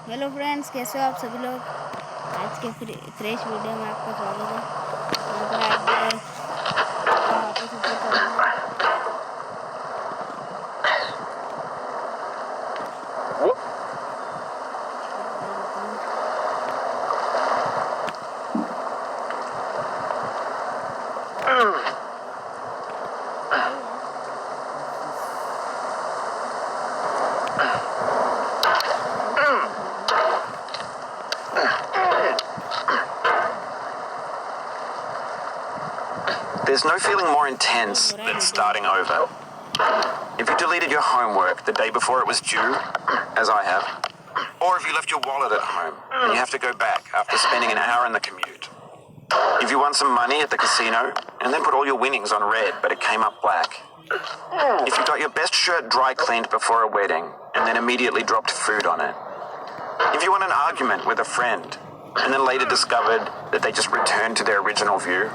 Hello friends, कैसे हो आप सभी लोग। आज के फ्रेश वीडियो में आपका स्वागत है। यहाँ पर आज वापस ऊपर चलना है। भाई बताऊँ सही है। There's no feeling more intense than starting over. If you deleted your homework the day before it was due, as I have, or if you left your wallet at home and you have to go back after spending an hour in the commute. If you won some money at the casino and then put all your winnings on red but it came up black. If you got your best shirt dry cleaned before a wedding and then immediately dropped food on it. If you won an argument with a friend and then later discovered that they just returned to their original view.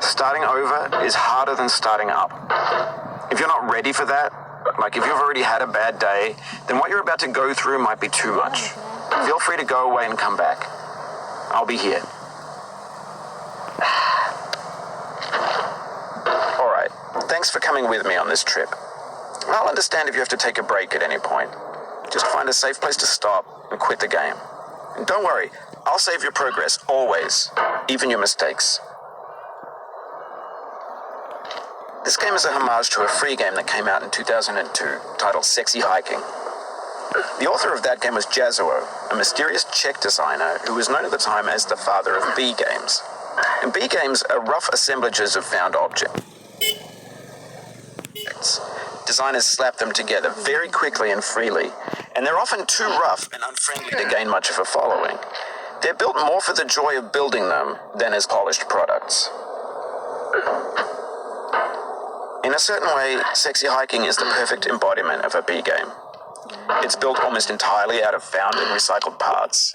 Starting over is harder than starting up. If you're not ready for that, like if you've already had a bad day, then what you're about to go through might be too much. Feel free to go away and come back. I'll be here. Alright, thanks for coming with me on this trip. I'll understand if you have to take a break at any point. Just find a safe place to stop and quit the game. And don't worry, I'll save your progress, always, even your mistakes. This game is a homage to a free game that came out in 2002, titled Sexy Hiking. The author of that game was Jazuo, a mysterious Czech designer who was known at the time as the father of B games. And B games are rough assemblages of found objects. Designers slap them together very quickly and freely, and they're often too rough and unfriendly to gain much of a following. They're built more for the joy of building them than as polished products. In a certain way, Sexy Hiking is the perfect embodiment of a B game. It's built almost entirely out of found and recycled parts,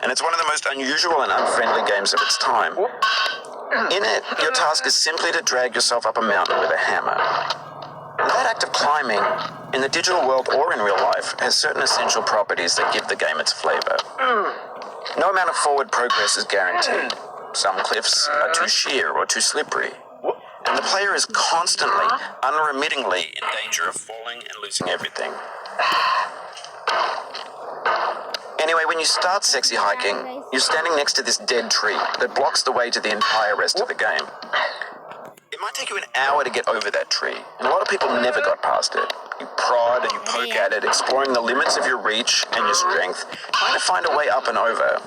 and it's one of the most unusual and unfriendly games of its time. In it, your task is simply to drag yourself up a mountain with a hammer. And that act of climbing, in the digital world or in real life, has certain essential properties that give the game its flavor. No amount of forward progress is guaranteed. Some cliffs are too sheer or too slippery. And the player is constantly, unremittingly in danger of falling and losing everything. Anyway, when you start Sexy Hiking, you're standing next to this dead tree that blocks the way to the entire rest of the game. It might take you an hour to get over that tree, and a lot of people never got past it. You prod and you poke at it, exploring the limits of your reach and your strength, trying to find a way up and over.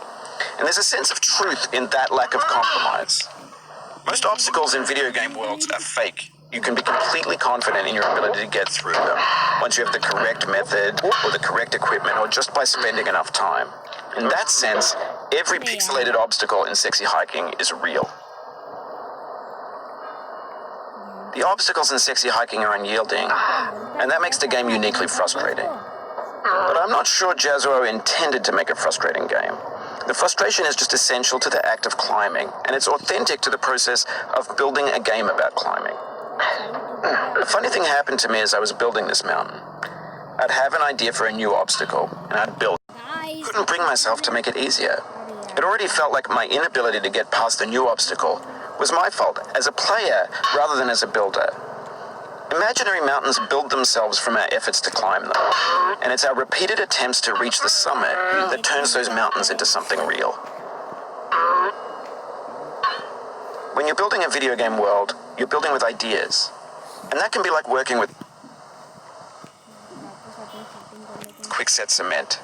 And there's a sense of truth in that lack of compromise. Most obstacles in video game worlds are fake. You can be completely confident in your ability to get through them once you have the correct method or the correct equipment or just by spending enough time. In that sense, every pixelated obstacle in Sexy Hiking is real. The obstacles in Sexy Hiking are unyielding, and that makes the game uniquely frustrating. But I'm not sure Jazuo intended to make a frustrating game. The frustration is just essential to the act of climbing, and it's authentic to the process of building a game about climbing. A funny thing happened to me as I was building this mountain. I'd have an idea for a new obstacle, and I'd build it. I couldn't bring myself to make it easier. It already felt like my inability to get past the new obstacle was my fault as a player rather than as a builder. Imaginary mountains build themselves from our efforts to climb them, and it's our repeated attempts to reach the summit that turns those mountains into something real. When you're building a video game world, you're building with ideas, and that can be like working with quickset cement.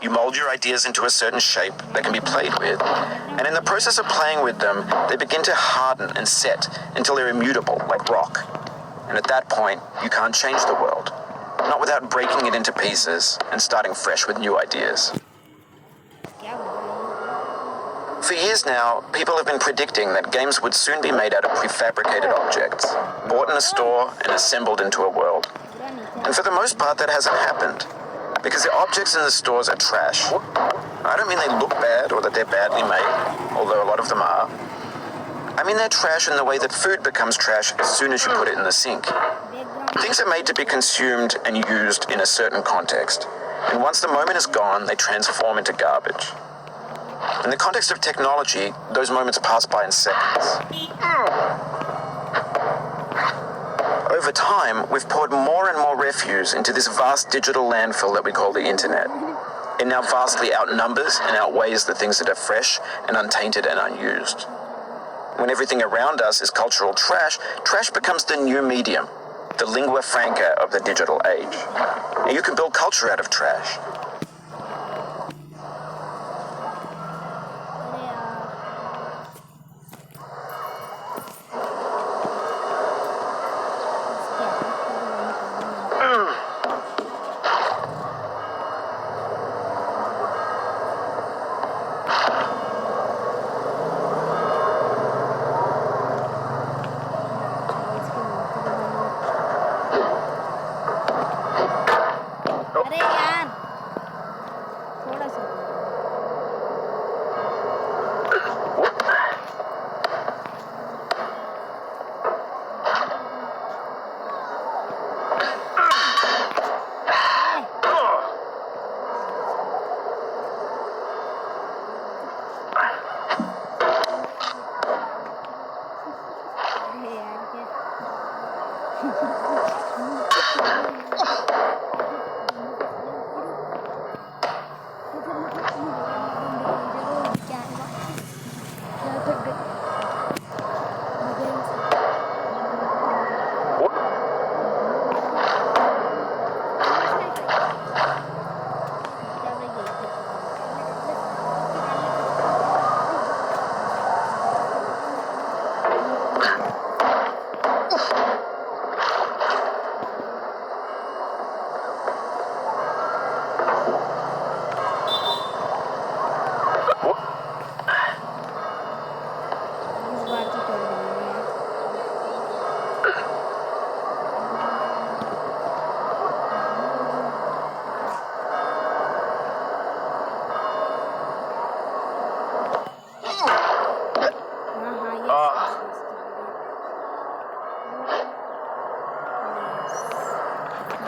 You mold your ideas into a certain shape that can be played with, and in the process of playing with them, they begin to harden and set until they're immutable, like rock. And at that point, you can't change the world, not without breaking it into pieces and starting fresh with new ideas. For years now, people have been predicting that games would soon be made out of prefabricated objects, bought in a store and assembled into a world. And for the most part, that hasn't happened, because the objects in the stores are trash. I don't mean they look bad or that they're badly made, although a lot of them are. I mean they're trash in the way that food becomes trash as soon as you put it in the sink. Things are made to be consumed and used in a certain context, And once the moment is gone, they transform into garbage. In the context of technology, those moments pass by in seconds. Over time, we've poured more and more refuse into this vast digital landfill that we call the internet. It now vastly outnumbers and outweighs the things that are fresh and untainted and unused. When everything around us is cultural trash, trash becomes the new medium, the lingua franca of the digital age. And you can build culture out of trash. अरे यार थोड़ा सा अरे यार क्या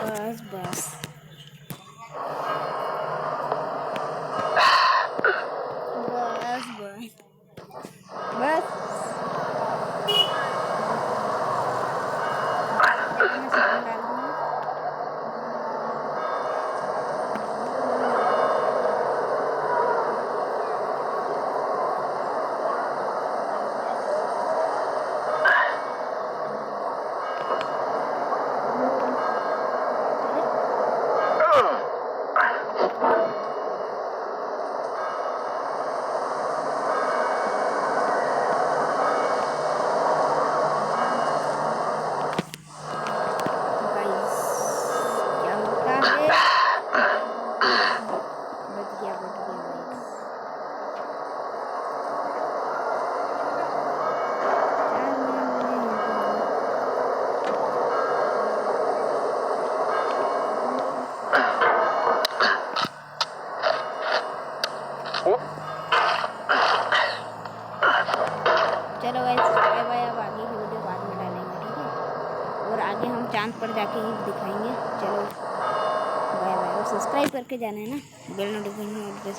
बस बस बस बस बस मैं सामान डाल दूँगी गाइस क्या होता है बच गया गाइस चलो गाइस बाय बाय अब आगे की वीडियो बाद में डालेंगे ठीक है और आगे हम चांद पर जाके ही दिखाएंगे चलो बाय बाय और सब्सक्राइब करके जाना है ना बेल नोटिफिकेशन